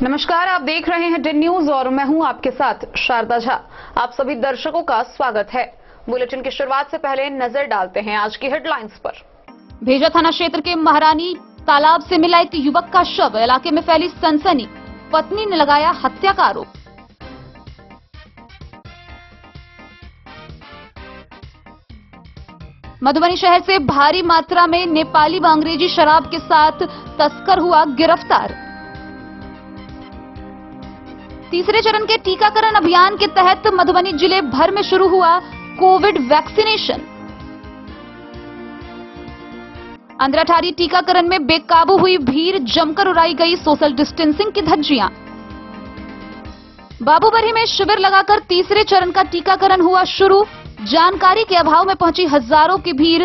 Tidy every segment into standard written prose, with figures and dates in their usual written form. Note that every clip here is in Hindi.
नमस्कार, आप देख रहे हैं 10 न्यूज और मैं हूं आपके साथ शारदा झा। आप सभी दर्शकों का स्वागत है। बुलेटिन की शुरुआत से पहले नजर डालते हैं आज की हेडलाइंस पर। भेजा थाना क्षेत्र के महारानी तालाब से मिला एक युवक का शव, इलाके में फैली सनसनी, पत्नी ने लगाया हत्या का आरोप। मधुबनी शहर से भारी मात्रा में नेपाली व अंग्रेजी शराब के साथ तस्कर हुआ गिरफ्तार। तीसरे चरण के टीकाकरण अभियान के तहत मधुबनी जिले भर में शुरू हुआ कोविड वैक्सीनेशन। अंदराठारी टीकाकरण में बेकाबू हुई भीड़, जमकर उड़ाई गई सोशल डिस्टेंसिंग की धज्जियां। बाबूबरही में शिविर लगाकर तीसरे चरण का टीकाकरण हुआ शुरू। जानकारी के अभाव में पहुंची हजारों की भीड़,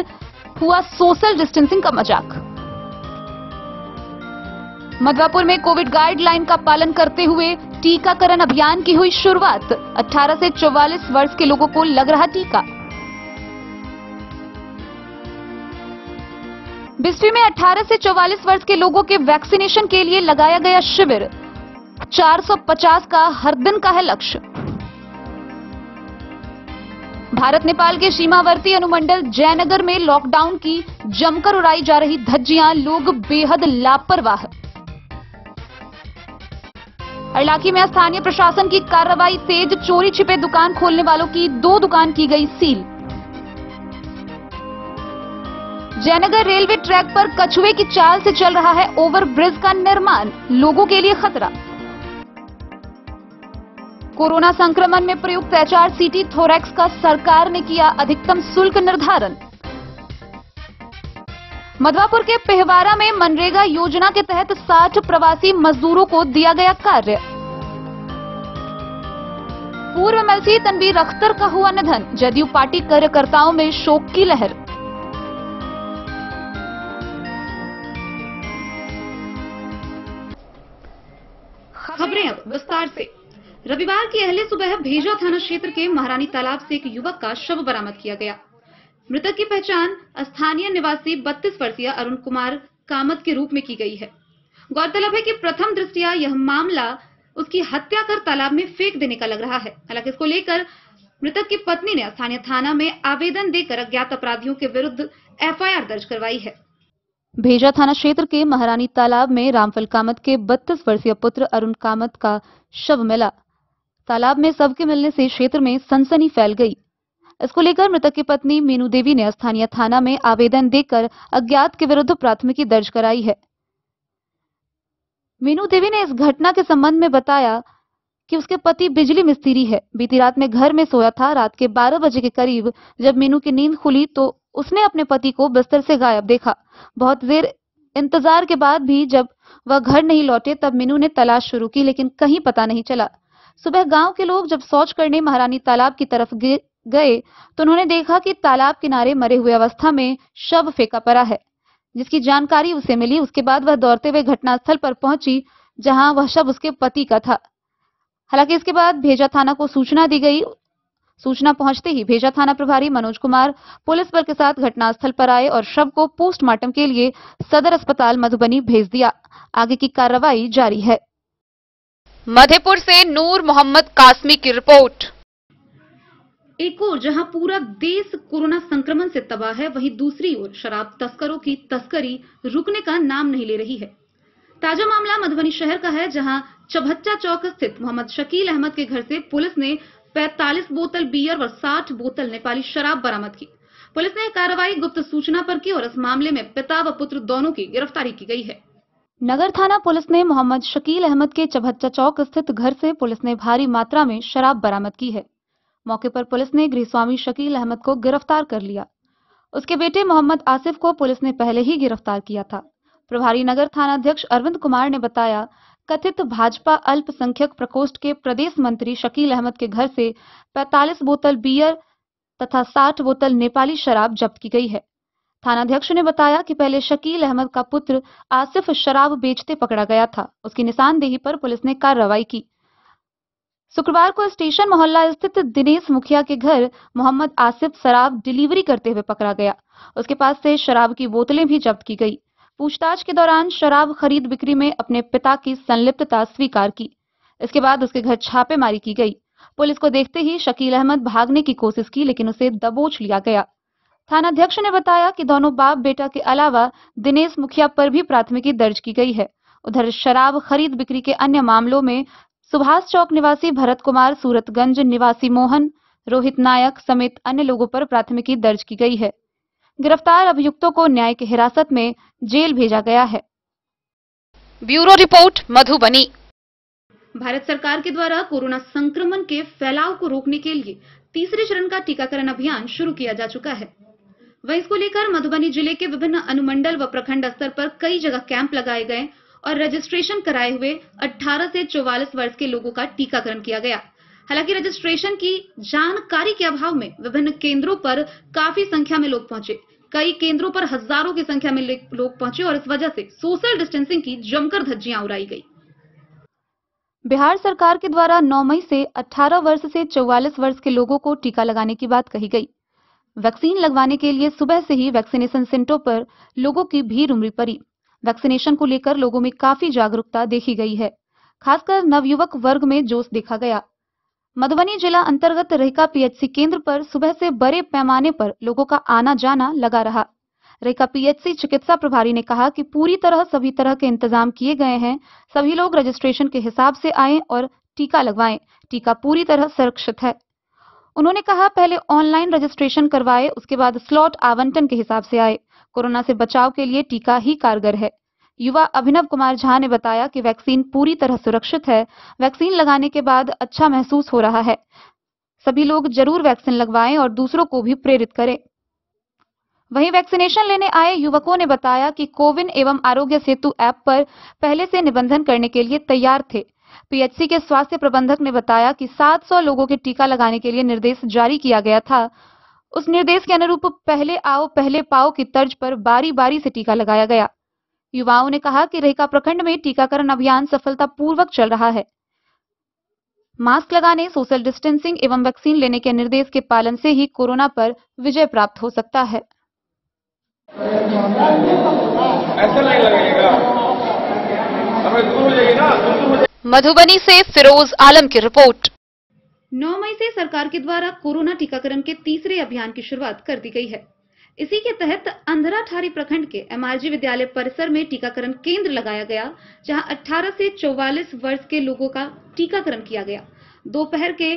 हुआ सोशल डिस्टेंसिंग का मजाक। मधवापुर में कोविड गाइडलाइन का पालन करते हुए टीकाकरण अभियान की हुई शुरुआत। 18 से 44 वर्ष के लोगों को लग रहा टीका। बिस्फी में 18 से 44 वर्ष के लोगों के वैक्सीनेशन के लिए लगाया गया शिविर। 450 का हर दिन का है लक्ष्य। भारत नेपाल के सीमावर्ती अनुमंडल जयनगर में लॉकडाउन की जमकर उड़ाई जा रही धज्जियां, लोग बेहद लापरवाह। इलाके में स्थानीय प्रशासन की कार्रवाई तेज, चोरी छिपे दुकान खोलने वालों की 2 दुकान की गई सील। जयनगर रेलवे ट्रैक पर कछुए की चाल से चल रहा है ओवरब्रिज का निर्माण, लोगों के लिए खतरा। कोरोना संक्रमण में प्रयुक्त HRCT थोरैक्स का सरकार ने किया अधिकतम शुल्क निर्धारण। मधवापुर के पेहवारा में मनरेगा योजना के तहत 60 प्रवासी मजदूरों को दिया गया कार्य। पूर्व MLC तनवीर अख्तर का हुआ निधन, जदयू पार्टी कार्यकर्ताओं में शोक की लहर। खबरें अब विस्तार से। रविवार की अहले सुबह भेजा थाना क्षेत्र के महारानी तालाब से एक युवक का शव बरामद किया गया। मृतक की पहचान स्थानीय निवासी 32 वर्षीय अरुण कुमार कामत के रूप में की गई है। गौरतलब है कि प्रथम दृष्टया यह मामला उसकी हत्या कर तालाब में फेंक देने का लग रहा है। हालांकि इसको लेकर मृतक की पत्नी ने स्थानीय थाना में आवेदन देकर अज्ञात अपराधियों के विरुद्ध FIR दर्ज करवाई है। भेजा थाना क्षेत्र के महारानी तालाब में रामफल कामत के 32 वर्षीय पुत्र अरुण कामत का शव मिला। तालाब में शव के मिलने से क्षेत्र में सनसनी फैल गई। इसको लेकर मृतक की पत्नी मीनू देवी ने स्थानीय थाना में आवेदन देकर अज्ञात के विरुद्ध प्राथमिकी दर्ज कराई है। मीनू देवी ने इस घटना के संबंध में बताया कि उसके पति बिजली मिस्त्री है। बीती रात में घर में सोया था। रात के 12 बजे के करीब जब मीनू की नींद खुली तो उसने अपने पति को बिस्तर से गायब देखा। बहुत देर इंतजार के बाद भी जब वह घर नहीं लौटे तब मीनू ने तलाश शुरू की, लेकिन कहीं पता नहीं चला। सुबह गांव के लोग जब शौच करने महारानी तालाब की तरफ गए तो उन्होंने देखा कि तालाब किनारे मरे हुए अवस्था में शव फेंका पड़ा है, जिसकी जानकारी उसे मिली। उसके बाद वह दौड़ते हुए घटनास्थल पर पहुंची, जहां वह शव उसके पति का था। हालांकि इसके बाद भेजा थाना को सूचना दी गई। सूचना पहुंचते ही भेजा थाना प्रभारी मनोज कुमार पुलिस बल के साथ घटनास्थल पर आए और शव को पोस्टमार्टम के लिए सदर अस्पताल मधुबनी भेज दिया। आगे की कार्रवाई जारी है। मधेपुर से नूर मोहम्मद कासमी की रिपोर्ट। एक ओर जहां पूरा देश कोरोना संक्रमण से तबाह है, वहीं दूसरी ओर शराब तस्करों की तस्करी रुकने का नाम नहीं ले रही है। ताजा मामला मधुबनी शहर का है, जहां चभच्चा चौक स्थित मोहम्मद शकील अहमद के घर से पुलिस ने 45 बोतल बियर व 60 बोतल नेपाली शराब बरामद की। पुलिस ने कार्रवाई गुप्त सूचना पर की और इस मामले में पिता व पुत्र दोनों की गिरफ्तारी की गई है। नगर थाना पुलिस ने मोहम्मद शकील अहमद के चभच्चा चौक स्थित घर से पुलिस ने भारी मात्रा में शराब बरामद की है। मौके पर पुलिस ने गृहस्वामी शकील अहमद को गिरफ्तार कर लिया। उसके बेटे मोहम्मद आसिफ को पुलिस ने पहले ही गिरफ्तार किया था। प्रभारी नगर थाना अध्यक्ष अरविंद कुमार ने बताया, कथित भाजपा अल्पसंख्यक प्रकोष्ठ के प्रदेश मंत्री शकील अहमद के घर से 45 बोतल बियर तथा 60 बोतल नेपाली शराब जब्त की गई है। थानाध्यक्ष ने बताया कि पहले शकील अहमद का पुत्र आसिफ शराब बेचते पकड़ा गया था। उसकी निशानदेही पर पुलिस ने कार्रवाई की। शुक्रवार को स्टेशन मोहल्ला स्थित दिनेश मुखिया के घर मोहम्मद आसिफ शराब डिलीवरी करते हुए पकड़ा गया। उसके पास से शराब की बोतलें भी जब्त की गई। पूछताछ के दौरान शराब खरीद बिक्री में अपने पिता की संलिप्तता स्वीकार की। इसके बाद उसके घर छापेमारी की गई। पुलिस को देखते ही शकील अहमद भागने की कोशिश की, लेकिन उसे दबोच लिया गया। थानाध्यक्ष ने बताया कि दोनों बाप बेटा के अलावा दिनेश मुखिया पर भी प्राथमिकी दर्ज की गई है। उधर शराब खरीद बिक्री के अन्य मामलों में सुभाष चौक निवासी भरत कुमार, सूरतगंज निवासी मोहन, रोहित नायक समेत अन्य लोगों पर प्राथमिकी दर्ज की गई है। गिरफ्तार अभियुक्तों को न्यायिक हिरासत में जेल भेजा गया है। Bureau report, Madhubani. भारत सरकार के द्वारा कोरोना संक्रमण के फैलाव को रोकने के लिए तीसरे चरण का टीकाकरण अभियान शुरू किया जा चुका है। वहीं इसको लेकर मधुबनी जिले के विभिन्न अनुमंडल व प्रखंड स्तर पर कई जगह कैंप लगाए गए और रजिस्ट्रेशन कराए हुए 18 से 44 वर्ष के लोगों का टीकाकरण किया गया। हालांकि रजिस्ट्रेशन की जानकारी के अभाव में विभिन्न केंद्रों पर काफी संख्या में लोग पहुंचे। कई केंद्रों पर हजारों की संख्या में लोग पहुंचे और इस वजह से सोशल डिस्टेंसिंग की जमकर धज्जियां उड़ाई गई। बिहार सरकार के द्वारा 9 मई से 18 वर्ष से 44 वर्ष के लोगों को टीका लगाने की बात कही गई। वैक्सीन लगवाने के लिए सुबह से ही वैक्सीनेशन सेंटरों पर लोगों की भीड़ उमड़ी पड़ी। वैक्सीनेशन को लेकर लोगों में काफी जागरूकता देखी गई है। खासकर नवयुवक वर्ग में जोश देखा गया। मधुबनी जिला अंतर्गत रेहका पीएचसी केंद्र पर सुबह से बड़े पैमाने पर लोगों का आना जाना लगा रहा। रेहका पीएचसी चिकित्सा प्रभारी ने कहा कि पूरी तरह सभी तरह के इंतजाम किए गए हैं। सभी लोग रजिस्ट्रेशन के हिसाब से आएं और टीका लगवाएं। टीका पूरी तरह सुरक्षित है। उन्होंने कहा पहले ऑनलाइन रजिस्ट्रेशन करवाए, उसके बाद स्लॉट आवंटन के हिसाब से आए। कोरोना से बचाव के लिए टीका ही कारगर है। युवा अभिनव कुमार झा ने बताया कि वैक्सीन पूरी तरह सुरक्षित है। वैक्सीन लगाने के बाद अच्छा महसूस हो रहा है। सभी लोग जरूर वैक्सीन लगवाएं और दूसरों को भी प्रेरित करें। वहीं वैक्सीनेशन लेने आए युवकों ने बताया कि कोविन एवं आरोग्य सेतु ऐप पर पहले से निबंधन करने के लिए तैयार थे। पीएचसी के स्वास्थ्य प्रबंधक ने बताया कि 700 लोगों के टीका लगाने के लिए निर्देश जारी किया गया था। उस निर्देश के अनुरूप पहले आओ पहले पाओ की तर्ज पर बारी बारी से टीका लगाया गया। युवाओं ने कहा कि रेहका प्रखंड में टीकाकरण अभियान सफलतापूर्वक चल रहा है। मास्क लगाने, सोशल डिस्टेंसिंग एवं वैक्सीन लेने के निर्देश के पालन से ही कोरोना पर विजय प्राप्त हो सकता है। ऐसा नहीं लगेगा, हमें दूर हो जाएगी। मधुबनी से फिरोज आलम की रिपोर्ट। 9 मई से सरकार के द्वारा कोरोना टीकाकरण के तीसरे अभियान की शुरुआत कर दी गई है। इसी के तहत अंधराठारी प्रखंड के एमआरजी विद्यालय परिसर में टीकाकरण केंद्र लगाया गया, जहां 18 से 44 वर्ष के लोगों का टीकाकरण किया गया। दोपहर के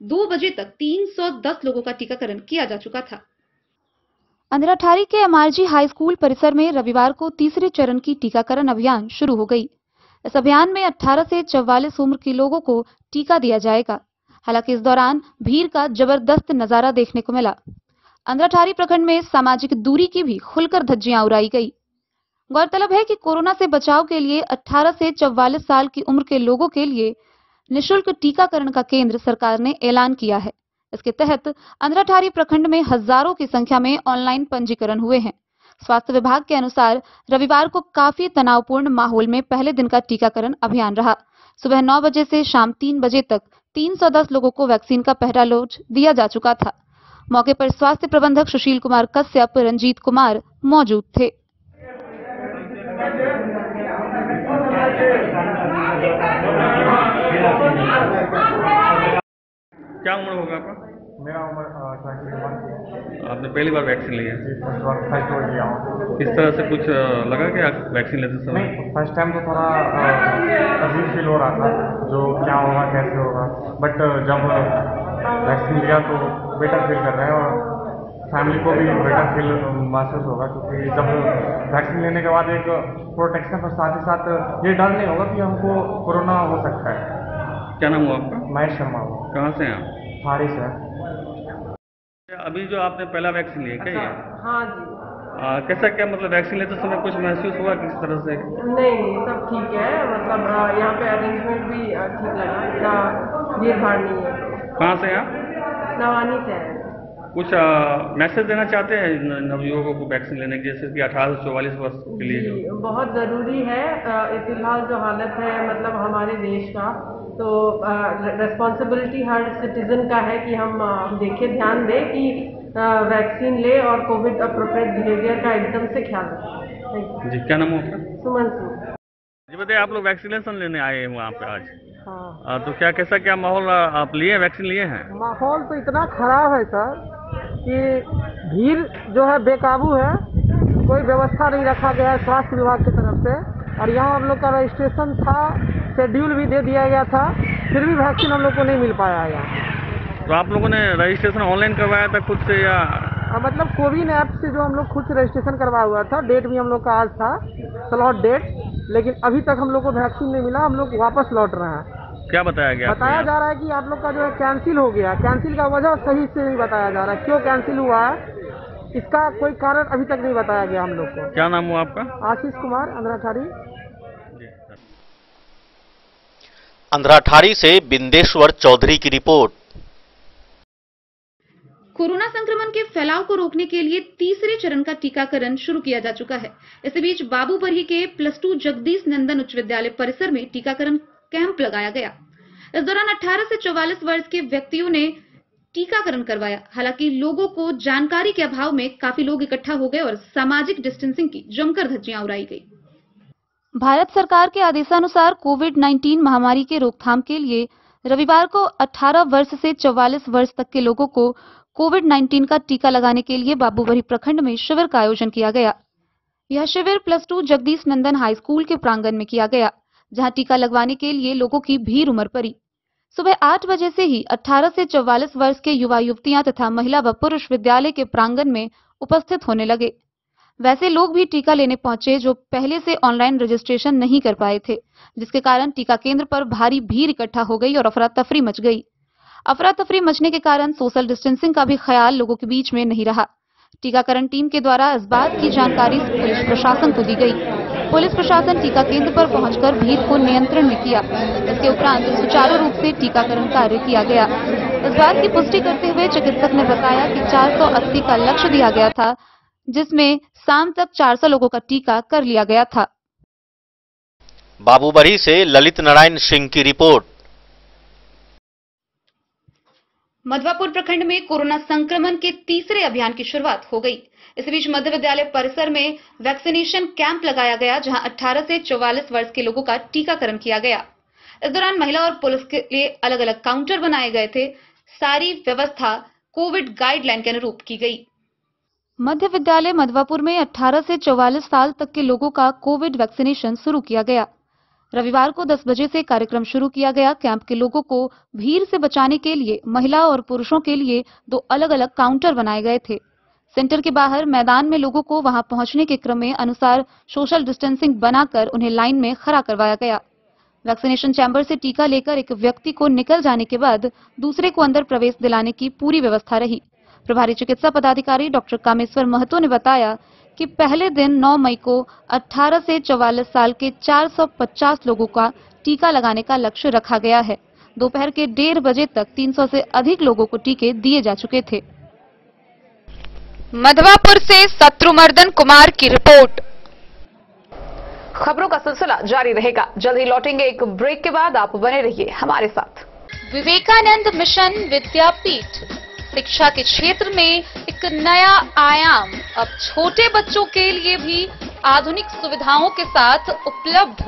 2 बजे तक 310 लोगों का टीकाकरण किया जा चुका था। अंधराठारी के एमआरजी हाई स्कूल परिसर में रविवार को तीसरे चरण की टीकाकरण अभियान शुरू हो गई। इस अभियान में 18 से 44 उम्र के लोगों को टीका दिया जाएगा। हालांकि इस दौरान भीड़ का जबरदस्त नजारा देखने को मिला। अंधराठारी प्रखंड में सामाजिक दूरी की भी खुलकर धज्जियां उड़ाई गई। गौरतलब है कि कोरोना से बचाव के लिए 18 से 44 साल की उम्र के लोगों के लिए निःशुल्क टीकाकरण का केंद्र सरकार ने ऐलान किया है। इसके तहत अंधराठारी प्रखंड में हजारों की संख्या में ऑनलाइन पंजीकरण हुए हैं। स्वास्थ्य विभाग के अनुसार रविवार को काफी तनावपूर्ण माहौल में पहले दिन का टीकाकरण अभियान रहा। सुबह 9 बजे से शाम 3 बजे तक 310 लोगों को वैक्सीन का पहला डोज दिया जा चुका था। मौके पर स्वास्थ्य प्रबंधक सुशील कुमार कश्यप, रंजीत कुमार मौजूद थे। क्या उम्र होगा आपका? मेरा उम्र 21 है। आपने पहली बार वैक्सीन लिया? फर्स्ट डोज लिया हूँ। इस तरह से कुछ लगा कि आप वैक्सीन लेते समय? नहीं, फर्स्ट टाइम तो थोड़ा अजीब फील हो रहा था, जो क्या होगा कैसे होगा, बट जब वैक्सीन लिया तो बेटर फील कर रहे हैं और फैमिली को भी बेटर फील महसूस होगा, क्योंकि जब वैक्सीन लेने के बाद एक प्रोटेक्शन और साथ ही साथ ये डर नहीं होगा कि हमको कोरोना हो सकता है। क्या नाम हुआ आपका? महेश शर्मा हुआ। कहाँ से हैं आप? फारिस है। अभी जो आपने पहला वैक्सीन लिया क्या ये? हाँ जी। कैसा क्या मतलब वैक्सीन लेते समय कुछ महसूस हुआ किस तरह से? नहीं, सब ठीक है। मतलब यहाँ पे अरेंजमेंट भी ठीक लगा, इतना भीड़ भाड़ नहीं है। कहाँ से हैं आप? नवानी से है। कुछ मैसेज देना चाहते हैं नवयुवकों को वैक्सीन लेने के, जैसे कि 18 से 44 वर्ष के लिए? जी, बहुत ज़रूरी है। फिलहाल जो हालत है मतलब हमारे देश का, तो रिस्पॉन्सिबिलिटी हर सिटीजन का है कि हम देखें, ध्यान दें कि वैक्सीन ले और कोविड अप्रोप्रिएट बिहेवियर का एकदम से ख्याल रखें। जी, क्या नाम है आपका? सुमन सिंह। जी बताइए, आप लोग वैक्सीनेशन लेने आए हैं वहाँ पे आज? हाँ, तो क्या माहौल आप लिए, वैक्सीन लिए हैं? माहौल तो इतना खराब है सर कि भीड़ जो है बेकाबू है, कोई व्यवस्था नहीं रखा गया है स्वास्थ्य विभाग की तरफ से। और यहाँ हम लोग का रजिस्ट्रेशन था, शेड्यूल भी दे दिया गया था, फिर भी वैक्सीन हम लोग को नहीं मिल पाया है यहाँ। तो आप लोगों ने रजिस्ट्रेशन ऑनलाइन करवाया था खुद से या? मतलब कोविन ऐप से जो हम लोग खुद से रजिस्ट्रेशन करवाया हुआ था, डेट भी हम लोग का आज था, स्लॉट डेट, लेकिन अभी तक हम लोग को वैक्सीन नहीं मिला। हम लोग वापस लौट रहे हैं। क्या बताया गया? बताया जा रहा है कि आप लोग का जो है कैंसिल हो गया। कैंसिल का वजह सही से नहीं बताया जा रहा है, क्यों कैंसिल हुआ है इसका कोई कारण अभी तक नहीं बताया गया हम लोग को। क्या नाम हुआ आपका? आशीष कुमार, अंधराठारी। अंधराठारी से बिंदेश्वर चौधरी की रिपोर्ट। कोरोना संक्रमण के फैलाव को रोकने के लिए तीसरे चरण का टीकाकरण शुरू किया जा चुका है। इसी बीच बाबूबरही के +2 जगदीश नंदन उच्च विद्यालय परिसर में टीकाकरण कैंप लगाया गया। इस दौरान 18 से 44 वर्ष के व्यक्तियों ने टीकाकरण करवाया। हालांकि लोगों को जानकारी के अभाव में काफी लोग इकट्ठा हो गए और सामाजिक डिस्टेंसिंग की जमकर धज्जियां उड़ाई गई। भारत सरकार के आदेशानुसार कोविड-19 महामारी के रोकथाम के लिए रविवार को 18 वर्ष से 44 वर्ष तक के लोगों को कोविड-19 का टीका लगाने के लिए बाबूबरही प्रखंड में शिविर का आयोजन किया गया। यह शिविर +2 जगदीश नंदन हाई स्कूल के प्रांगण में किया गया, जहां टीका लगवाने के लिए लोगों की भीड़ उमड़ पड़ी। सुबह 8 बजे से ही 18 से 44 वर्ष के युवा युवतियां तथा महिला व पुरुष विद्यालय के प्रांगण में उपस्थित होने लगे। वैसे लोग भी टीका लेने पहुंचे जो पहले से ऑनलाइन रजिस्ट्रेशन नहीं कर पाए थे, जिसके कारण टीका केंद्र पर भारी भीड़ इकट्ठा हो गई और अफरा तफरी मच गई। अफरा तफरी मचने के कारण सोशल डिस्टेंसिंग का भी ख्याल लोगों के बीच में नहीं रहा। टीकाकरण टीम के द्वारा इस बात की जानकारी पुलिस प्रशासन को दी गई। पुलिस प्रशासन टीका केंद्र पर पहुंचकर भीड़ को नियंत्रण में किया। इसके उपरांत सुचारू रूप से टीकाकरण कार्य किया गया। इस बात की पुष्टि करते हुए चिकित्सक ने बताया कि 480 का लक्ष्य दिया गया था, जिसमें शाम तक 400 लोगों का टीका कर लिया गया था। बाबूबरही से ललित नारायण सिंह की रिपोर्ट। मधवापुर प्रखंड में कोरोना संक्रमण के तीसरे अभियान की शुरुआत हो गई। इस बीच मध्य विद्यालय परिसर में वैक्सीनेशन कैंप लगाया गया, जहां 18 से 44 वर्ष के लोगों का टीकाकरण किया गया। इस दौरान महिला और पुलिस के लिए अलग अलग काउंटर बनाए गए थे। सारी व्यवस्था कोविड गाइडलाइन के अनुरूप की गई। मध्य विद्यालय मधवापुर में 18 से 44 साल तक के लोगों का कोविड वैक्सीनेशन शुरू किया गया। रविवार को 10 बजे से कार्यक्रम शुरू किया गया। कैंप के लोगों को भीड़ से बचाने के लिए महिला और पुरुषों के लिए 2 अलग अलग काउंटर बनाए गए थे। सेंटर के बाहर मैदान में लोगों को वहां पहुंचने के क्रम में अनुसार सोशल डिस्टेंसिंग बनाकर उन्हें लाइन में खड़ा करवाया गया। वैक्सीनेशन चैम्बर से टीका लेकर एक व्यक्ति को निकल जाने के बाद दूसरे को अंदर प्रवेश दिलाने की पूरी व्यवस्था रही। प्रभारी चिकित्सा पदाधिकारी डॉक्टर कामेश्वर महतो ने बताया कि पहले दिन 9 मई को 18 से 44 साल के 450 लोगों का टीका लगाने का लक्ष्य रखा गया है। दोपहर के 1:30 बजे तक 300 से अधिक लोगों को टीके दिए जा चुके थे। मधवापुर से शत्रुमर्दन कुमार की रिपोर्ट। खबरों का सिलसिला जारी रहेगा। जल्द ही लौटेंगे एक ब्रेक के बाद, आप बने रहिए हमारे साथ। विवेकानंद मिशन विद्यापीठ शिक्षा के क्षेत्र में एक नया आयाम अब छोटे बच्चों के लिए भी आधुनिक सुविधाओं के साथ उपलब्ध।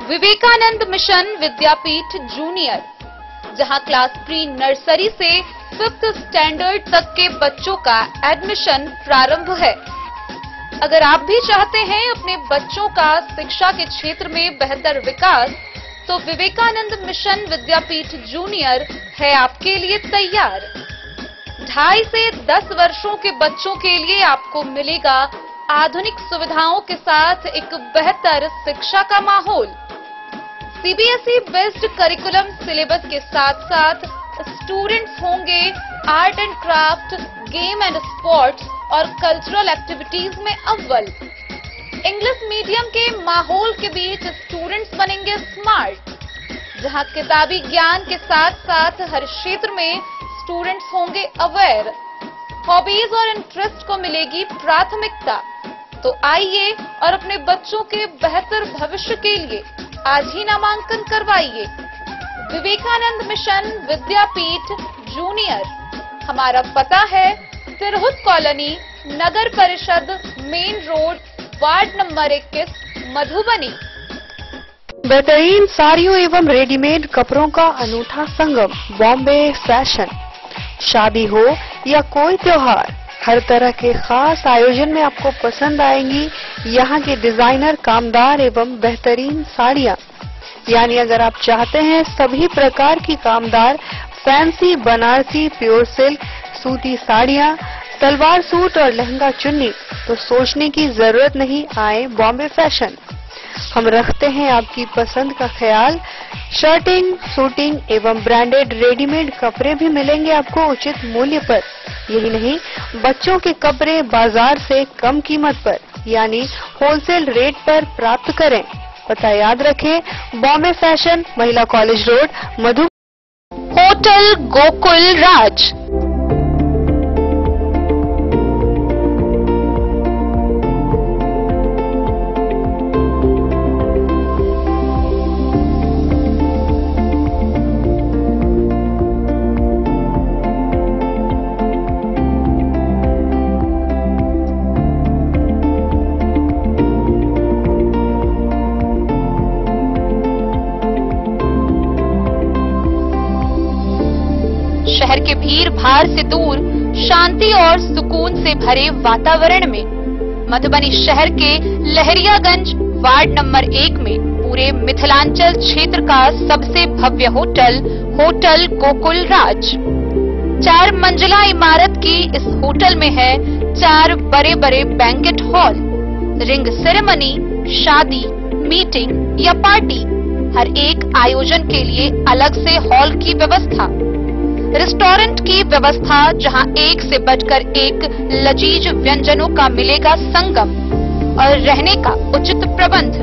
विवेकानंद मिशन विद्यापीठ जूनियर, जहां क्लास प्री नर्सरी से 5th स्टैंडर्ड तक के बच्चों का एडमिशन प्रारंभ है। अगर आप भी चाहते हैं अपने बच्चों का शिक्षा के क्षेत्र में बेहतर विकास, तो विवेकानंद मिशन विद्यापीठ जूनियर है आपके लिए तैयार। 2.5 से 10 वर्षों के बच्चों के लिए आपको मिलेगा आधुनिक सुविधाओं के साथ एक बेहतर शिक्षा का माहौल। सीबीएसई बेस्ड करिकुलम सिलेबस के साथ साथ स्टूडेंट्स होंगे art and craft, game and sports और कल्चरल एक्टिविटीज में अव्वल। इंग्लिश मीडियम के माहौल के बीच स्टूडेंट्स बनेंगे स्मार्ट, जहां किताबी ज्ञान के साथ साथ हर क्षेत्र में स्टूडेंट्स होंगे अवेयर। हॉबीज और इंटरेस्ट को मिलेगी प्राथमिकता। तो आइए और अपने बच्चों के बेहतर भविष्य के लिए आज ही नामांकन करवाइए। विवेकानंद मिशन विद्यापीठ जूनियर, हमारा पता है तिरहुत कॉलोनी, नगर परिषद, main road, ward number 21, Madhubani. बेहतरीन साड़ियों एवं रेडीमेड कपड़ों का अनूठा संगम, बॉम्बे फैशन। शादी हो या कोई त्योहार, हर तरह के खास आयोजन में आपको पसंद आएंगी यहाँ के डिजाइनर, कामदार एवं बेहतरीन साड़ियाँ। यानी अगर आप चाहते हैं सभी प्रकार की कामदार, फैंसी, बनारसी, प्योर सिल्क, सूती साड़ियाँ, सलवार सूट और लहंगा चुन्नी, तो सोचने की जरूरत नहीं, आए बॉम्बे फैशन। हम रखते हैं आपकी पसंद का ख्याल। शर्टिंग, सूटिंग एवं ब्रांडेड रेडीमेड कपड़े भी मिलेंगे आपको उचित मूल्य पर। यही नहीं, बच्चों के कपड़े बाजार से कम कीमत पर यानी होलसेल रेट पर प्राप्त करें। पता याद रखें, बॉम्बे फैशन, महिला कॉलेज रोड, मधु। होटल गोकुल राज। शहर के भीड़ भाड़ से दूर, शांति और सुकून से भरे वातावरण में मधुबनी शहर के लहरियागंज वार्ड नंबर 1 में पूरे मिथिलांचल क्षेत्र का सबसे भव्य होटल, होटल गोकुल राज। 4 मंजिला इमारत की इस होटल में है 4 बड़े बड़े बैंकेट हॉल, रिंग सेरेमनी, शादी, मीटिंग या पार्टी, हर एक आयोजन के लिए अलग से हॉल की व्यवस्था, रेस्टोरेंट की व्यवस्था जहां एक से बढ़कर एक लजीज व्यंजनों का मिलेगा संगम, और रहने का उचित प्रबंध,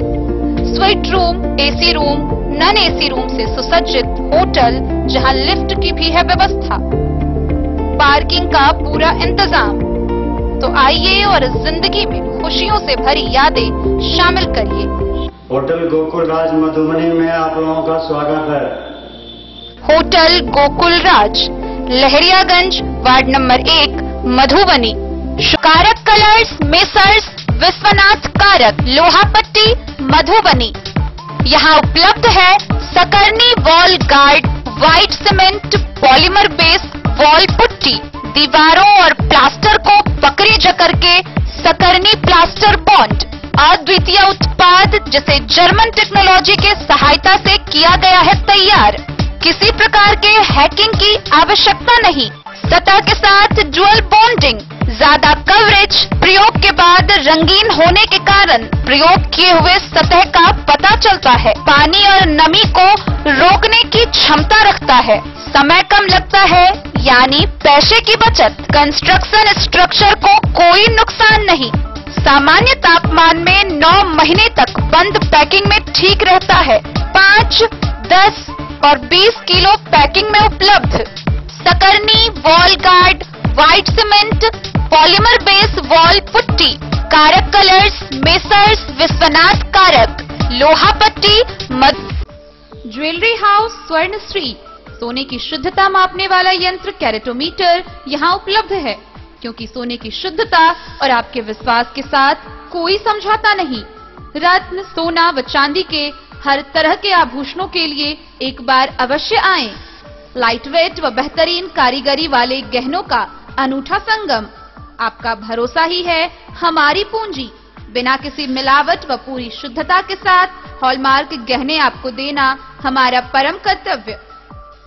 suite room, AC room, non AC room से सुसज्जित होटल जहां लिफ्ट की भी है व्यवस्था, पार्किंग का पूरा इंतजाम। तो आइए और जिंदगी में खुशियों से भरी यादें शामिल करिए। होटल गोकुल राज मधुबनी में आप लोगों का स्वागत है। होटल गोकुल राज, लहरियागंज वार्ड नंबर 1, मधुबनी। कारक कलर्स, मेसर्स विश्वनाथ कारक, लोहापट्टी, मधुबनी। यहाँ उपलब्ध है Sakarni wall guard, white cement, polymer base wall putty, दीवारों और प्लास्टर को पकड़ी जकड़ के सकरनी प्लास्टर बॉन्ड, अद्वितीय उत्पाद जिसे जर्मन टेक्नोलॉजी के सहायता से किया गया है तैयार। किसी प्रकार के हैकिंग की आवश्यकता नहीं, सतह के साथ डुअल बॉन्डिंग, ज्यादा कवरेज, प्रयोग के बाद रंगीन होने के कारण प्रयोग किए हुए सतह का पता चलता है, पानी और नमी को रोकने की क्षमता रखता है, समय कम लगता है यानी पैसे की बचत, कंस्ट्रक्शन स्ट्रक्चर को कोई नुकसान नहीं, सामान्य तापमान में 9 महीने तक बंद पैकिंग में ठीक रहता है, 5, 10 और 20 किलो पैकिंग में उपलब्ध। Sakarni wall guard, white cement, polymer base wall putty, Karak colours, messrs Vishwanath Karak, Lohapatti, jewellery house Swarnashree, सोने की शुद्धता मापने वाला यंत्र कैरेटोमीटर यहाँ उपलब्ध है, क्योंकि सोने की शुद्धता और आपके विश्वास के साथ कोई समझौता नहीं। रत्न, सोना व चांदी के हर तरह के आभूषणों के लिए एक बार अवश्य आएं। लाइट वेट व बेहतरीन कारीगरी वाले गहनों का अनूठा संगम, आपका भरोसा ही है हमारी पूंजी। बिना किसी मिलावट व पूरी शुद्धता के साथ हॉलमार्क गहने आपको देना हमारा परम कर्तव्य।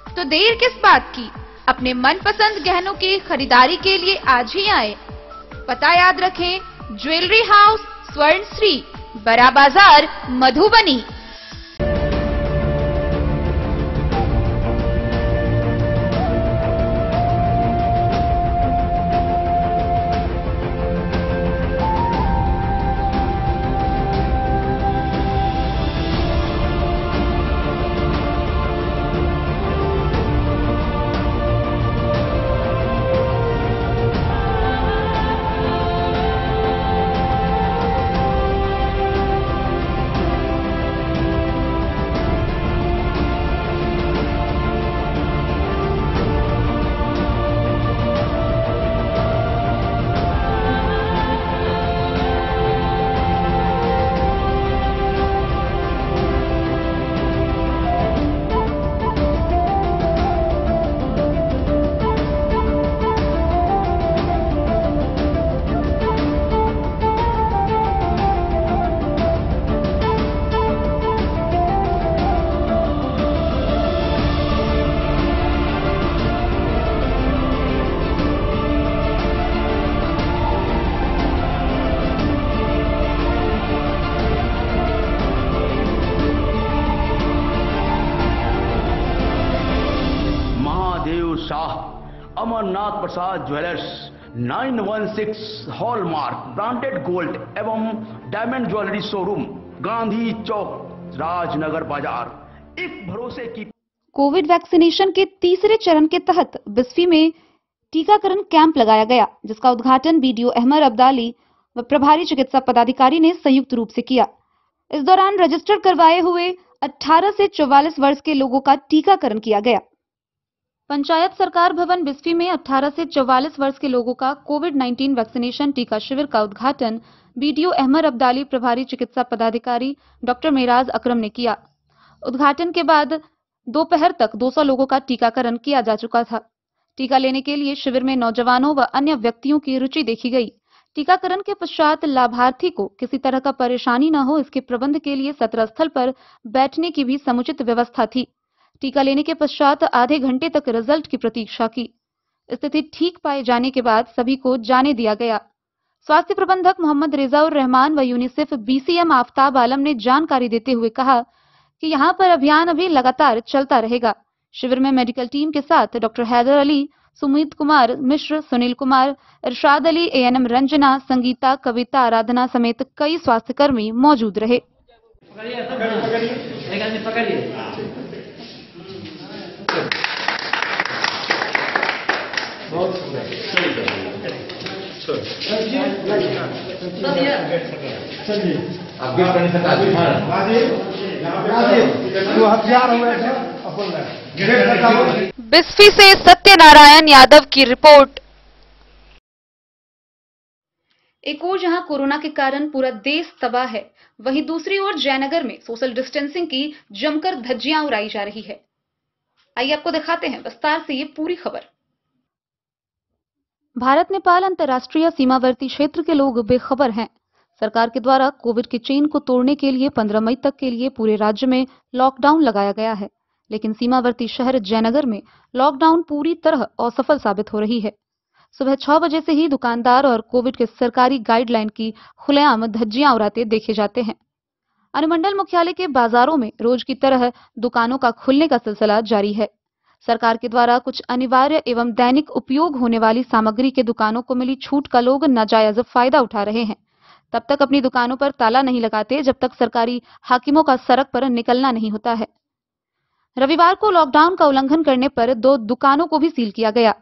तो देर किस बात की, अपने मनपसंद गहनों की खरीदारी के लिए आज ही आए। पता याद रखें, ज्वेलरी हाउस स्वर्णश्री, बड़ा बाजार, मधुबनी। प्रसाद ज्वेलर्स 916 हॉलमार्क ब्रांडेड गोल्ड एवं डायमंड ज्वेलरी शोरूम, गांधी चौक, राजनगर बाजार। एक भरोसे की कोविड वैक्सीनेशन के तीसरे चरण के तहत बिस्फी में टीकाकरण कैंप लगाया गया, जिसका उद्घाटन बीडीओ अहमद अब्दाली व प्रभारी चिकित्सा पदाधिकारी ने संयुक्त रूप से किया। इस दौरान रजिस्टर करवाए हुए 18 से 44 वर्ष के लोगों का टीकाकरण किया गया। पंचायत सरकार भवन बिस्फी में 18 से 44 वर्ष के लोगों का कोविड-19 वैक्सीनेशन टीका शिविर का उद्घाटन बीडीओ अहमद अब्दाली, प्रभारी चिकित्सा पदाधिकारी डॉक्टर मेराज अकरम ने किया। उद्घाटन के बाद दोपहर तक 200 लोगों का टीकाकरण किया जा चुका था। टीका लेने के लिए शिविर में नौजवानों व अन्य व्यक्तियों की रुचि देखी गई। टीकाकरण के पश्चात लाभार्थी को किसी तरह का परेशानी न हो, इसके प्रबंध के लिए सत्र स्थल पर बैठने की भी समुचित व्यवस्था थी। टीका लेने के पश्चात आधे घंटे तक रिजल्ट की प्रतीक्षा की। स्थिति ठीक पाए जाने के बाद सभी को जाने दिया गया। स्वास्थ्य प्रबंधक मोहम्मद रेजाउर रहमान व यूनिसेफ बीसीएम आफ्ताब आलम ने जानकारी देते हुए कहा कि यहां पर अभियान अभी लगातार चलता रहेगा। शिविर में मेडिकल टीम के साथ डॉक्टर हैदर अली, सुमित कुमार मिश्र, सुनील कुमार, इरशाद अली, एएनएम रंजना, संगीता, कविता, आराधना समेत कई स्वास्थ्य कर्मी मौजूद रहे। बिस्फी से सत्यनारायण यादव की रिपोर्ट। एक ओर जहां कोरोना के कारण पूरा देश तबाह है, वहीं दूसरी ओर जयनगर में सोशल डिस्टेंसिंग की जमकर धज्जियां उड़ाई जा रही है। आइए आपको दिखाते हैं विस्तार से ये पूरी खबर। भारत नेपाल अंतर्राष्ट्रीय सीमावर्ती क्षेत्र के लोग बेखबर हैं। सरकार के द्वारा कोविड की चेन को तोड़ने के लिए 15 मई तक के लिए पूरे राज्य में लॉकडाउन लगाया गया है, लेकिन सीमावर्ती शहर जयनगर में लॉकडाउन पूरी तरह असफल साबित हो रही है। सुबह 6 बजे से ही दुकानदार और कोविड के सरकारी गाइडलाइन की खुलेआम धज्जियां उड़ाते देखे जाते हैं। अनुमंडल मुख्यालय के बाजारों में रोज की तरह दुकानों का खुलने का सिलसिला जारी है। सरकार के द्वारा कुछ अनिवार्य एवं दैनिक उपयोग होने वाली सामग्री के दुकानों को मिली छूट का लोग नाजायज फायदा उठा रहे हैं। तब तक अपनी दुकानों पर ताला नहीं लगाते जब तक सरकारी हाकिमों का सड़क पर निकलना नहीं होता है। रविवार को लॉकडाउन का उल्लंघन करने पर 2 दुकानों को भी सील किया गया।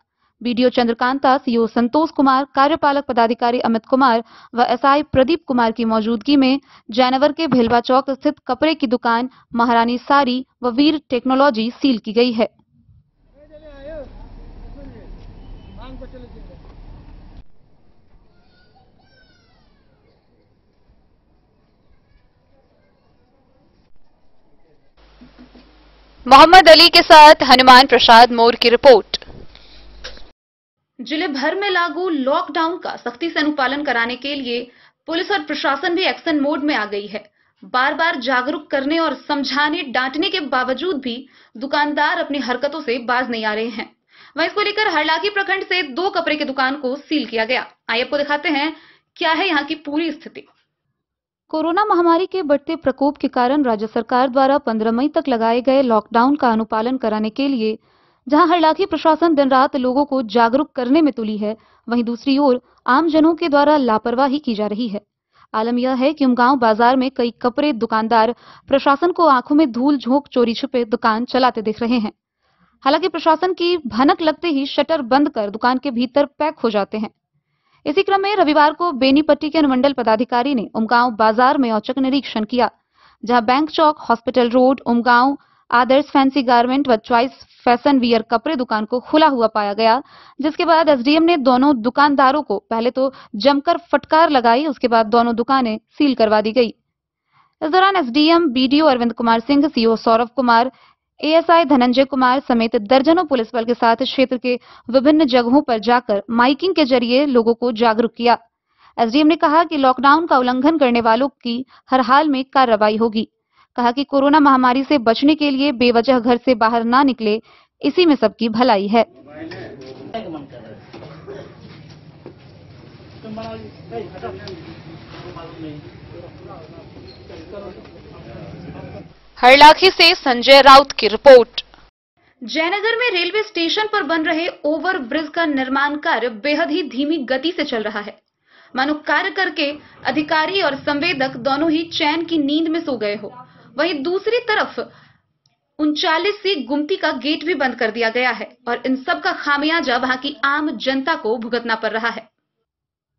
बीडीओ चंद्रकांता, सीओ संतोष कुमार, कार्यपालक पदाधिकारी अमित कुमार व एसआई प्रदीप कुमार की मौजूदगी में जयनगर के भेलवा चौक स्थित कपड़े की दुकान महारानी साड़ी व वीर टेक्नोलॉजी सील की गई है। मोहम्मद अली के साथ हनुमान प्रसाद मोर की रिपोर्ट। जिले भर में लागू लॉकडाउन का सख्ती से अनुपालन कराने के लिए पुलिस और प्रशासन भी एक्शन मोड में आ गई है। बार बार जागरूक करने और समझाने डांटने के बावजूद भी दुकानदार अपनी हरकतों से बाज नहीं आ रहे हैं। वहीं इसको लेकर हरलाखी प्रखंड से 2 कपड़े की दुकान को सील किया गया। आइए आपको दिखाते हैं क्या है यहाँ की पूरी स्थिति। कोरोना महामारी के बढ़ते प्रकोप के कारण राज्य सरकार द्वारा 15 मई तक लगाए गए लॉकडाउन का अनुपालन कराने के लिए जहां हरलाखी प्रशासन दिन रात लोगों को जागरूक करने में तुली है, वहीं दूसरी ओर आमजनों के द्वारा लापरवाही की जा रही है। आलम यह है कि उमगांव बाजार में कई कपड़े दुकानदार प्रशासन को आंखों में धूल झोंक चोरी छुपे दुकान चलाते दिख रहे हैं। हालांकि प्रशासन की भनक लगते ही शटर बंद कर दुकान के भीतर पैक हो जाते हैं। इसी क्रम में रविवार को बेनीपट्टी के अनुमंडल पदाधिकारी ने उमगांव बाजार में औचक निरीक्षण किया, जहां बैंक चौक, हॉस्पिटल रोड, उमगांव आदर्श फैंसी गारमेंट व चॉइस फैशन वियर कपड़े दुकान को खुला हुआ पाया गया। जिसके बाद एसडीएम ने दोनों दुकानदारों को पहले तो जमकर फटकार लगाई, उसके बाद दोनों दुकानें सील करवा दी गई। इस दौरान SDM BDO Arvind Kumar Singh, CO Saurabh Kumar, ASI Dhananjay Kumar समेत दर्जनों पुलिस बल के साथ क्षेत्र के विभिन्न जगहों पर जाकर माइकिंग के जरिए लोगों को जागरूक किया। एसडीएम ने कहा कि लॉकडाउन का उल्लंघन करने वालों की हर हाल में कार्रवाई होगी। कहा कि कोरोना महामारी से बचने के लिए बेवजह घर से बाहर ना निकले, इसी में सबकी भलाई है। हरलाखी से संजय राउत की रिपोर्ट। जयनगर में रेलवे स्टेशन पर बन रहे ओवर ब्रिज का निर्माण कार्य बेहद ही धीमी गति से चल रहा है। मानो कार्य करके अधिकारी और संवेदक दोनों ही चैन की नींद में सो गए हो। वहीं दूसरी तरफ 39 गुमती का गेट भी बंद कर दिया गया है और इन सब का खामियाजा वहां की आम जनता को भुगतना पड़ रहा है।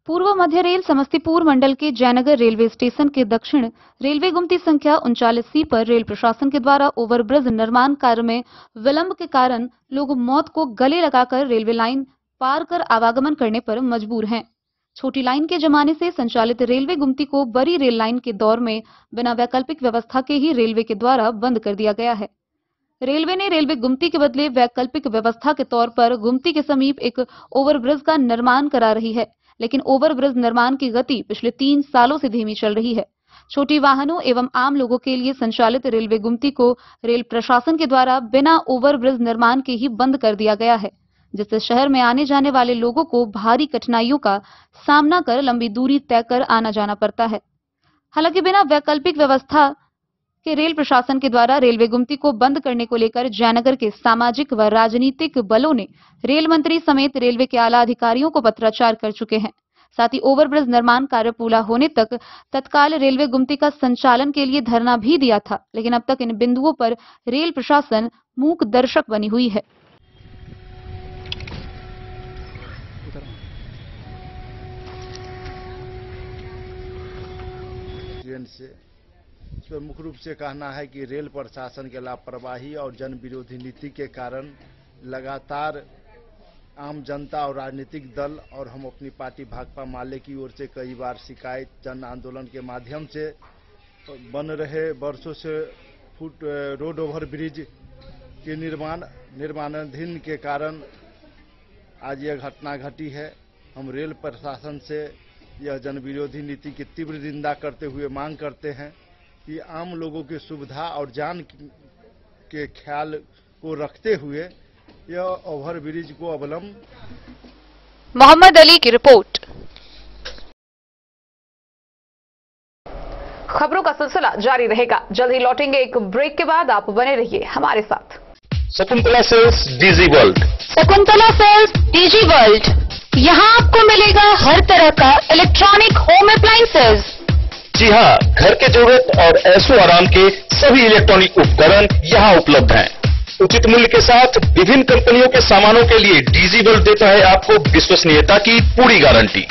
पूर्व मध्य रेल समस्तीपुर मंडल के जयनगर रेलवे स्टेशन के दक्षिण रेलवे गुमती संख्या 39C पर रेल प्रशासन के द्वारा ओवरब्रिज निर्माण कार्य में विलंब के कारण लोग मौत को गले लगाकर रेलवे लाइन पार कर आवागमन करने पर मजबूर हैं। छोटी लाइन के जमाने से संचालित रेलवे गुमती को बड़ी रेल लाइन के दौर में बिना वैकल्पिक व्यवस्था के ही रेलवे के द्वारा बंद कर दिया गया है। रेलवे ने रेलवे गुमती के बदले वैकल्पिक व्यवस्था के तौर पर गुमती के समीप एक ओवरब्रिज का निर्माण करा रही है, लेकिन ओवरब्रिज निर्माण की गति पिछले 3 सालों से धीमी चल रही है। छोटी वाहनों एवं आम लोगों के लिए संचालित रेलवे गुमती को रेल प्रशासन के द्वारा बिना ओवरब्रिज निर्माण के ही बंद कर दिया गया है, जिससे शहर में आने जाने वाले लोगों को भारी कठिनाइयों का सामना कर लंबी दूरी तय कर आना जाना पड़ता है। हालांकि बिना वैकल्पिक व्यवस्था के रेल प्रशासन के द्वारा रेलवे गुमती को बंद करने को लेकर जयनगर के सामाजिक व राजनीतिक बलों ने रेल मंत्री समेत रेलवे के आला अधिकारियों को पत्राचार कर चुके हैं। साथ ही ओवरब्रिज निर्माण कार्य पूरा होने तक तत्काल रेलवे गुमती का संचालन के लिए धरना भी दिया था, लेकिन अब तक इन बिंदुओं पर रेल प्रशासन मूक दर्शक बनी हुई है। इस पर मुख्य रूप से कहना है कि रेल प्रशासन के लापरवाही और जन विरोधी नीति के कारण लगातार आम जनता और राजनीतिक दल और हम अपनी पार्टी भाकपा माले की ओर से कई बार शिकायत जन आंदोलन के माध्यम से बन रहे वर्षों से फुट रोड ओवर ब्रिज के निर्माणाधीन के कारण आज यह घटना घटी है। हम रेल प्रशासन से यह जन विरोधी नीति की तीव्र निंदा करते हुए मांग करते हैं कि आम लोगों की सुविधा और जान के ख्याल को रखते हुए यह ओवरब्रिज को अवलंब। मोहम्मद अली की रिपोर्ट। खबरों का सिलसिला जारी रहेगा। जल्द ही लौटेंगे एक ब्रेक के बाद। आप बने रहिए हमारे साथ। Shakuntala sales DG world. Shakuntala sales DG world, यहाँ आपको मिलेगा हर तरह का इलेक्ट्रॉनिक होम अप्लायंसेज। जी हाँ, घर के जरूरत और ऐशो आराम के सभी इलेक्ट्रॉनिक उपकरण यहाँ उपलब्ध हैं। उचित मूल्य के साथ विभिन्न कंपनियों के सामानों के लिए डीजी वर्ल्ड देता है आपको विश्वसनीयता की पूरी guarantee.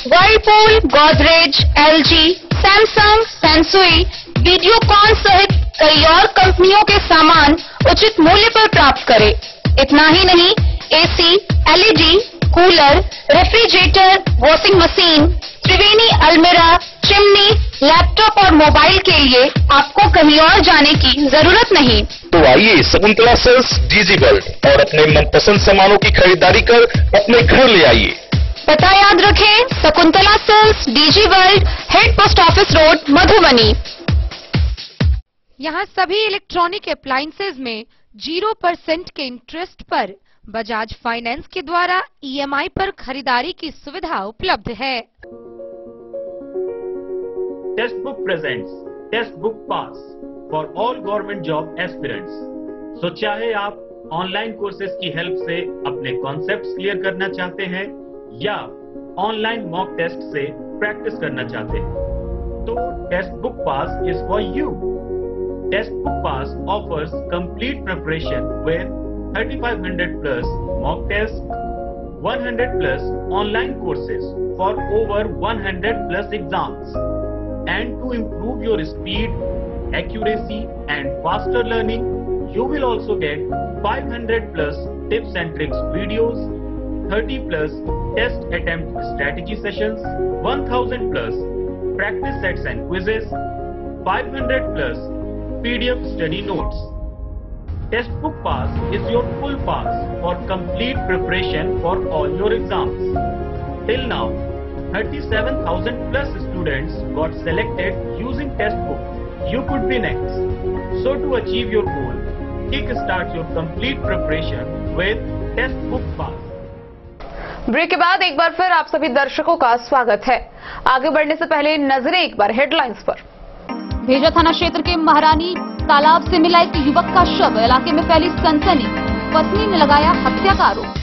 Whirlpool, Godrej, LG, Samsung, Sansui, Videocon सहित कई और कंपनियों के सामान उचित मूल्य पर प्राप्त करें। इतना ही नहीं, AC, LED, cooler, refrigerator, washing machine, Triveni अलमीरा, चिमनी, लैपटॉप और मोबाइल के लिए आपको कहीं और जाने की जरूरत नहीं। तो आइए शकुंतला सेल्स डीजी वर्ल्ड और अपने मनपसंद सामानों की खरीदारी कर अपने घर ले आइए। पता याद रखें, Shakuntala sales DG world, head post office road, Madhubani. यहाँ सभी इलेक्ट्रॉनिक अप्लायंसेज में 0% के इंटरेस्ट पर बजाज फाइनेंस के द्वारा ईएमआई पर खरीदारी की सुविधा उपलब्ध है। Testbook presents test book pass for all government job aspirants. So चाहे आप ऑनलाइन कोर्सेज की हेल्प से अपने कॉन्सेप्ट्स क्लियर करना चाहते हैं या ऑनलाइन मॉक टेस्ट से प्रैक्टिस करना चाहते हैं, तो test book pass is for you. Test book pass offers complete preparation with 3500 plus mock tests, 100 plus online courses for over 100 plus exams. And to improve your speed, accuracy and faster learning, you will also get 500 plus tips and tricks videos, 30 plus test attempt strategy sessions, 1000 plus practice sets and quizzes, 500 plus PDF study notes. Test book pass is your full pass for complete preparation for all your exams. Till now, 37,000 plus students got selected using test book. You could be next. So to achieve your goal, kickstart your complete preparation with test book pass. Break के बाद एक बार फिर आप सभी दर्शकों का स्वागत है। आगे बढ़ने से पहले नजरें एक बार हेडलाइंस पर। भेजा थाना क्षेत्र के महारानी तालाब से मिला एक युवक का शव, इलाके में फैली सनसनी, पत्नी ने लगाया हत्या का आरोप।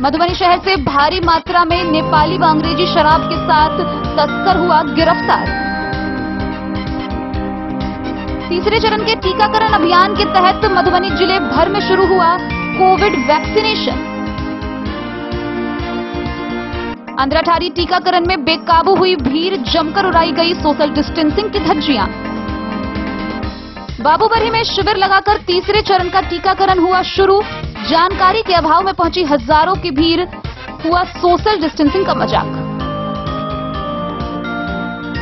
मधुबनी शहर से भारी मात्रा में नेपाली व अंग्रेजी शराब के साथ तस्कर हुआ गिरफ्तार। तीसरे चरण के टीकाकरण अभियान के तहत मधुबनी जिले भर में शुरू हुआ कोविड वैक्सीनेशन। अंदराठारी टीकाकरण में बेकाबू हुई भीड़, जमकर उड़ाई गई सोशल डिस्टेंसिंग की धज्जियां। बाबूबरही में शिविर लगाकर तीसरे चरण का टीकाकरण हुआ शुरू। जानकारी के अभाव में पहुंची हजारों की भीड़, हुआ सोशल डिस्टेंसिंग का मजाक।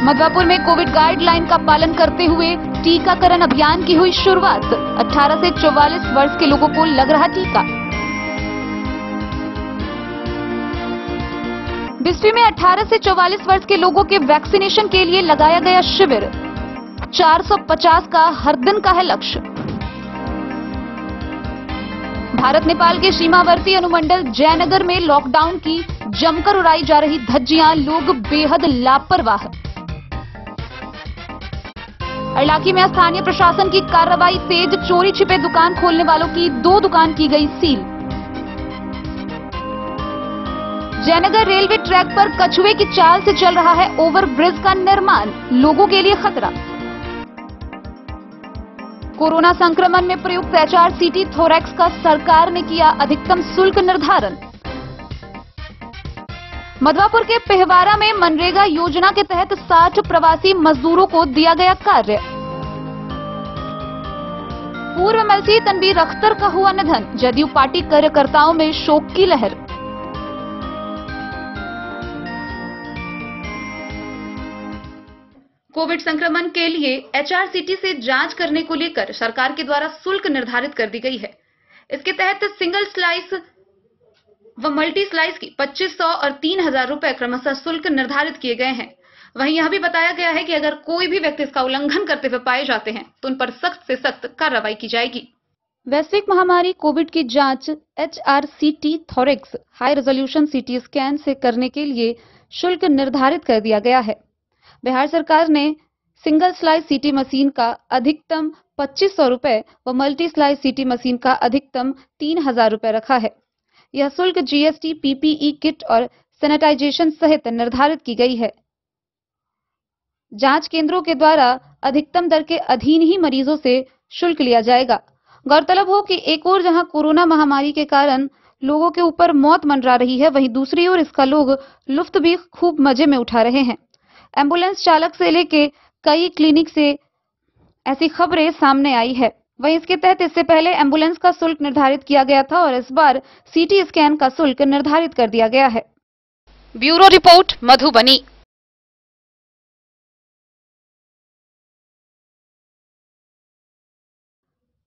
मधवापुर में कोविड गाइडलाइन का पालन करते हुए टीकाकरण अभियान की हुई शुरुआत। 18 से 44 वर्ष के लोगों को लग रहा टीका। बिस्फी में 18 से 44 वर्ष के लोगों के वैक्सीनेशन के लिए लगाया गया शिविर। 450 का हर दिन का है लक्ष्य। भारत नेपाल के सीमावर्ती अनुमंडल जयनगर में लॉकडाउन की जमकर उड़ाई जा रही धज्जियां, लोग बेहद लापरवाह। इलाके में स्थानीय प्रशासन की कार्रवाई तेज, चोरी छिपे दुकान खोलने वालों की 2 दुकान की गई सील। जयनगर रेलवे ट्रैक पर कछुए की चाल से चल रहा है ओवरब्रिज का निर्माण, लोगों के लिए खतरा। कोरोना संक्रमण में प्रयुक्त HRCT थोरैक्स का सरकार ने किया अधिकतम शुल्क निर्धारण। मधवापुर के पिहवारा में मनरेगा योजना के तहत 60 प्रवासी मजदूरों को दिया गया कार्य। पूर्व MLC तनवीर अख्तर का हुआ निधन, जदयू पार्टी कार्यकर्ताओं में शोक की लहर। कोविड संक्रमण के लिए HRCT से जांच करने को लेकर सरकार के द्वारा शुल्क निर्धारित कर दी गई है। इसके तहत सिंगल स्लाइस व मल्टी स्लाइस की 2500 और 3000 रुपए क्रमशः शुल्क निर्धारित किए गए हैं। वहीं यह भी बताया गया है कि अगर कोई भी व्यक्ति इसका उल्लंघन करते हुए पाए जाते हैं तो उन पर सख्त से सख्त कार्रवाई की जाएगी। वैश्विक महामारी कोविड की जांच HRCT thorax high resolution CT scan से करने के लिए शुल्क निर्धारित कर दिया गया है। बिहार सरकार ने सिंगल स्लाइस CT मशीन का अधिकतम 2500 रुपए व मल्टी स्लाइस CT मशीन का अधिकतम 3000 रुपए रखा है। यह शुल्क GST, PPE किट और सैनिटाइजेशन सहित निर्धारित की गई है। जांच केंद्रों के द्वारा अधिकतम दर के अधीन ही मरीजों से शुल्क लिया जाएगा। गौरतलब हो कि एक ओर जहां कोरोना महामारी के कारण लोगों के ऊपर मौत मंडरा रही है, वहीं दूसरी ओर इसका लोग लुफ्त भी खूब मजे में उठा रहे हैं। एम्बुलेंस चालक से लेके कई क्लिनिक से ऐसी खबरें सामने आई है। वहीं इसके तहत इससे पहले एम्बुलेंस का शुल्क निर्धारित किया गया था और इस बार CT स्कैन का शुल्क निर्धारित कर दिया गया है। Bureau report, Madhubani.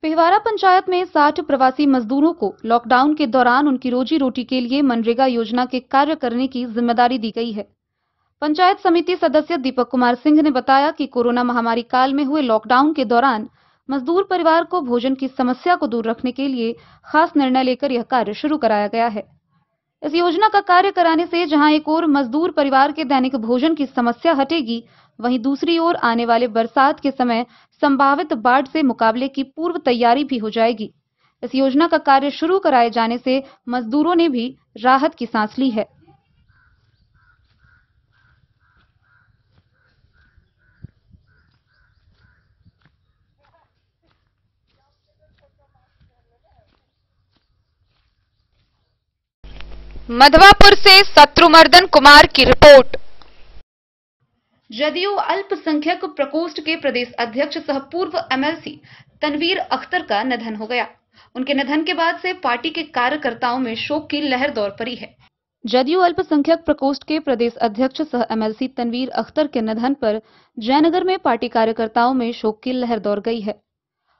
पिहवारा पंचायत में 60 प्रवासी मजदूरों को लॉकडाउन के दौरान उनकी रोजी रोटी के लिए मनरेगा योजना के कार्य करने की जिम्मेदारी दी गई है। पंचायत समिति सदस्य दीपक कुमार सिंह ने बताया कि कोरोना महामारी काल में हुए लॉकडाउन के दौरान मजदूर परिवार को भोजन की समस्या को दूर रखने के लिए खास निर्णय लेकर यह कार्य शुरू कराया गया है। इस योजना का कार्य कराने से जहां एक ओर मजदूर परिवार के दैनिक भोजन की समस्या हटेगी, वहीं दूसरी ओर आने वाले बरसात के समय संभावित बाढ़ से मुकाबले की पूर्व तैयारी भी हो जाएगी। इस योजना का कार्य शुरू कराए जाने से मजदूरों ने भी राहत की सांस ली है। मधवापुर से शत्रुमर्दन कुमार की रिपोर्ट। जदयू अल्पसंख्यक प्रकोष्ठ के प्रदेश अध्यक्ष सह पूर्व MLC तनवीर अख्तर का निधन हो गया। उनके निधन के बाद से पार्टी के कार्यकर्ताओं में शोक की लहर दौड़ पड़ी है। जदयू अल्पसंख्यक प्रकोष्ठ के प्रदेश अध्यक्ष सह MLC तनवीर अख्तर के निधन पर जयनगर में पार्टी कार्यकर्ताओं में शोक की लहर दौड़ गई है।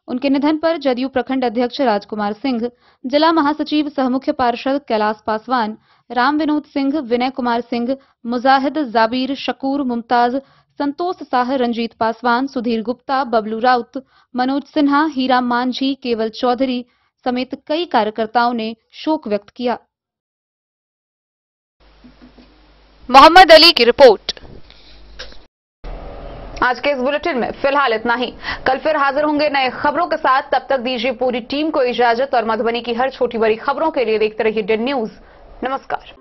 उनके निधन पर जदयू प्रखंड अध्यक्ष राजकुमार सिंह, जिला महासचिव सह मुख्य पार्षद कैलाश पासवान, राम विनोद सिंह, विनय कुमार सिंह, मुजाहिद, जाबिर, शकूर, मुमताज, संतोष शाह, रंजीत पासवान, सुधीर गुप्ता, बबलू राउत, मनोज सिन्हा, हीरा मांझी, केवल चौधरी समेत कई कार्यकर्ताओं ने शोक व्यक्त किया। मोहम्मद अली की रिपोर्ट। आज के इस बुलेटिन में फिलहाल इतना ही। कल फिर हाजिर होंगे नए खबरों के साथ। तब तक दीजिए पूरी टीम को इजाजत और मधुबनी की हर छोटी बड़ी खबरों के लिए देखते रहिए डेन न्यूज। नमस्कार।